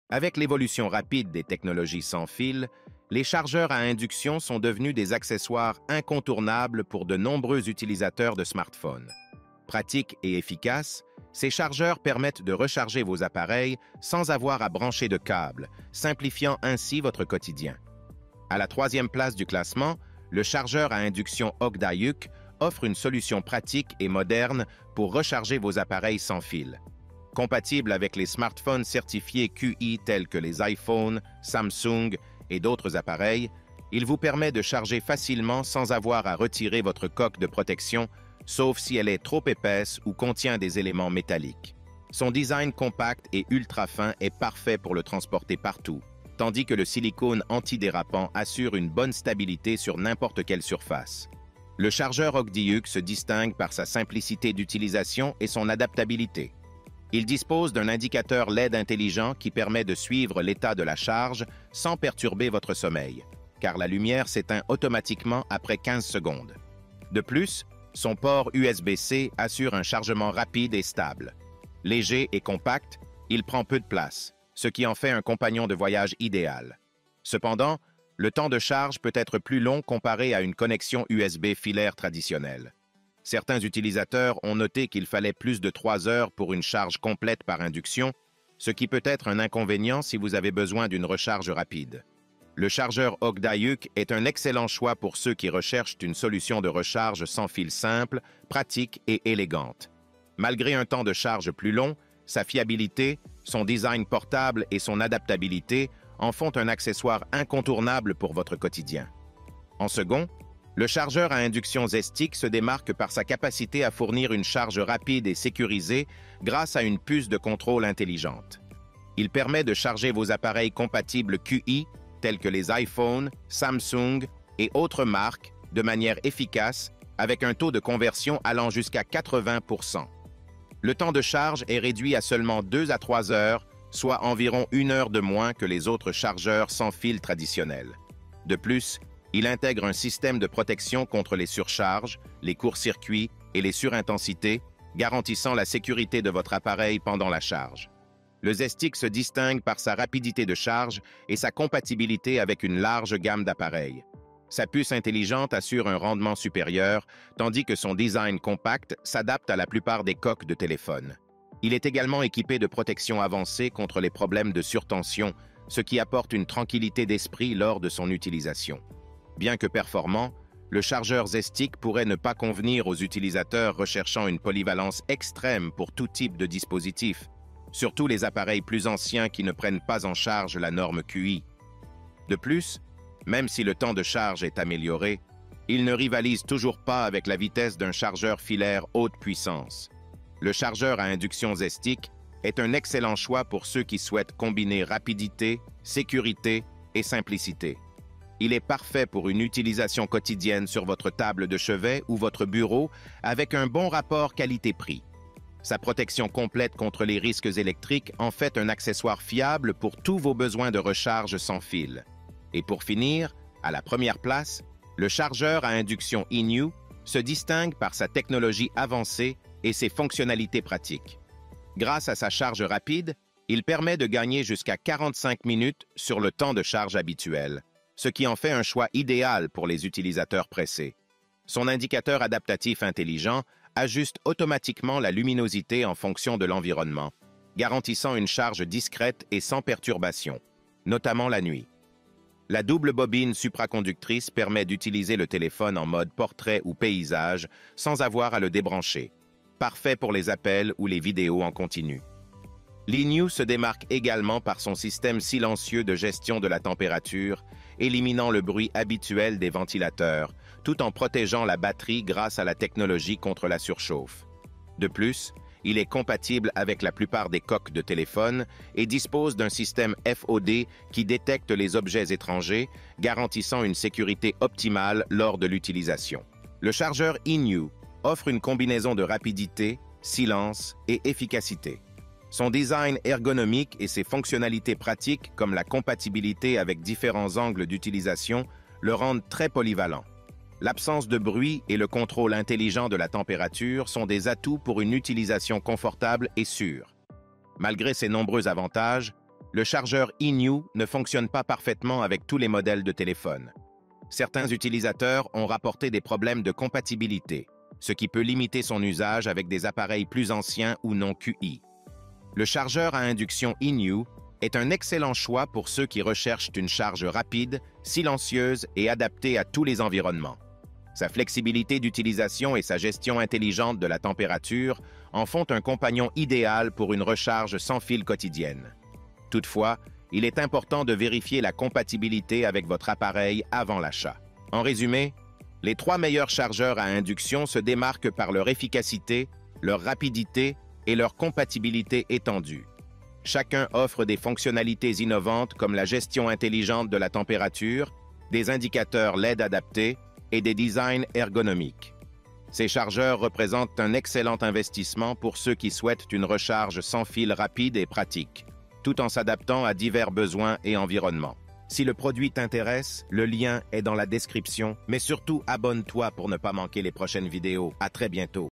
Avec l'évolution rapide des technologies sans fil, les chargeurs à induction sont devenus des accessoires incontournables pour de nombreux utilisateurs de smartphones. Pratiques et efficaces, ces chargeurs permettent de recharger vos appareils sans avoir à brancher de câbles, simplifiant ainsi votre quotidien. À la troisième place du classement, le chargeur à induction Ogda-Yuk offre une solution pratique et moderne pour recharger vos appareils sans fil. Compatible avec les smartphones certifiés QI tels que les iPhones, Samsung et d'autres appareils, il vous permet de charger facilement sans avoir à retirer votre coque de protection, sauf si elle est trop épaisse ou contient des éléments métalliques. Son design compact et ultra fin est parfait pour le transporter partout, tandis que le silicone antidérapant assure une bonne stabilité sur n'importe quelle surface. Le chargeur Ogda-Yuk se distingue par sa simplicité d'utilisation et son adaptabilité. Il dispose d'un indicateur LED intelligent qui permet de suivre l'état de la charge sans perturber votre sommeil, car la lumière s'éteint automatiquement après 15 secondes. De plus, son port USB-C assure un chargement rapide et stable. Léger et compact, il prend peu de place, ce qui en fait un compagnon de voyage idéal. Cependant, le temps de charge peut être plus long comparé à une connexion USB filaire traditionnelle. Certains utilisateurs ont noté qu'il fallait plus de 3 heures pour une charge complète par induction, ce qui peut être un inconvénient si vous avez besoin d'une recharge rapide. Le chargeur Ogda-Yuk est un excellent choix pour ceux qui recherchent une solution de recharge sans fil simple, pratique et élégante. Malgré un temps de charge plus long, sa fiabilité, son design portable et son adaptabilité en font un accessoire incontournable pour votre quotidien. En second, le chargeur à induction Zestiq se démarque par sa capacité à fournir une charge rapide et sécurisée grâce à une puce de contrôle intelligente. Il permet de charger vos appareils compatibles QI, tels que les iPhones, Samsung et autres marques, de manière efficace, avec un taux de conversion allant jusqu'à 80%. Le temps de charge est réduit à seulement 2 à 3 heures, soit environ 1 heure de moins que les autres chargeurs sans fil traditionnels. De plus, il intègre un système de protection contre les surcharges, les courts-circuits et les surintensités, garantissant la sécurité de votre appareil pendant la charge. Le Zestiq se distingue par sa rapidité de charge et sa compatibilité avec une large gamme d'appareils. Sa puce intelligente assure un rendement supérieur, tandis que son design compact s'adapte à la plupart des coques de téléphone. Il est également équipé de protections avancées contre les problèmes de surtension, ce qui apporte une tranquillité d'esprit lors de son utilisation. Bien que performant, le chargeur Zestiq pourrait ne pas convenir aux utilisateurs recherchant une polyvalence extrême pour tout type de dispositif, surtout les appareils plus anciens qui ne prennent pas en charge la norme QI. De plus, même si le temps de charge est amélioré, il ne rivalise toujours pas avec la vitesse d'un chargeur filaire haute puissance. Le chargeur à induction Zestiq est un excellent choix pour ceux qui souhaitent combiner rapidité, sécurité et simplicité. Il est parfait pour une utilisation quotidienne sur votre table de chevet ou votre bureau avec un bon rapport qualité-prix. Sa protection complète contre les risques électriques en fait un accessoire fiable pour tous vos besoins de recharge sans fil. Et pour finir, à la première place, le chargeur à induction Inyu se distingue par sa technologie avancée et ses fonctionnalités pratiques. Grâce à sa charge rapide, il permet de gagner jusqu'à 45 minutes sur le temps de charge habituel, ce qui en fait un choix idéal pour les utilisateurs pressés. Son indicateur adaptatif intelligent ajuste automatiquement la luminosité en fonction de l'environnement, garantissant une charge discrète et sans perturbation, notamment la nuit. La double bobine supraconductrice permet d'utiliser le téléphone en mode portrait ou paysage sans avoir à le débrancher, parfait pour les appels ou les vidéos en continu. L'Inyu se démarque également par son système silencieux de gestion de la température, éliminant le bruit habituel des ventilateurs, tout en protégeant la batterie grâce à la technologie contre la surchauffe. De plus, il est compatible avec la plupart des coques de téléphone et dispose d'un système FOD qui détecte les objets étrangers, garantissant une sécurité optimale lors de l'utilisation. Le chargeur Inyu offre une combinaison de rapidité, silence et efficacité. Son design ergonomique et ses fonctionnalités pratiques, comme la compatibilité avec différents angles d'utilisation, le rendent très polyvalent. L'absence de bruit et le contrôle intelligent de la température sont des atouts pour une utilisation confortable et sûre. Malgré ses nombreux avantages, le chargeur eNew ne fonctionne pas parfaitement avec tous les modèles de téléphone. Certains utilisateurs ont rapporté des problèmes de compatibilité, ce qui peut limiter son usage avec des appareils plus anciens ou non QI. Le chargeur à induction eNew est un excellent choix pour ceux qui recherchent une charge rapide, silencieuse et adaptée à tous les environnements. Sa flexibilité d'utilisation et sa gestion intelligente de la température en font un compagnon idéal pour une recharge sans fil quotidienne. Toutefois, il est important de vérifier la compatibilité avec votre appareil avant l'achat. En résumé, les 3 meilleurs chargeurs à induction se démarquent par leur efficacité, leur rapidité et leur compatibilité étendue. Chacun offre des fonctionnalités innovantes comme la gestion intelligente de la température, des indicateurs LED adaptés et des designs ergonomiques. Ces chargeurs représentent un excellent investissement pour ceux qui souhaitent une recharge sans fil rapide et pratique, tout en s'adaptant à divers besoins et environnements. Si le produit t'intéresse, le lien est dans la description, mais surtout abonne-toi pour ne pas manquer les prochaines vidéos. À très bientôt.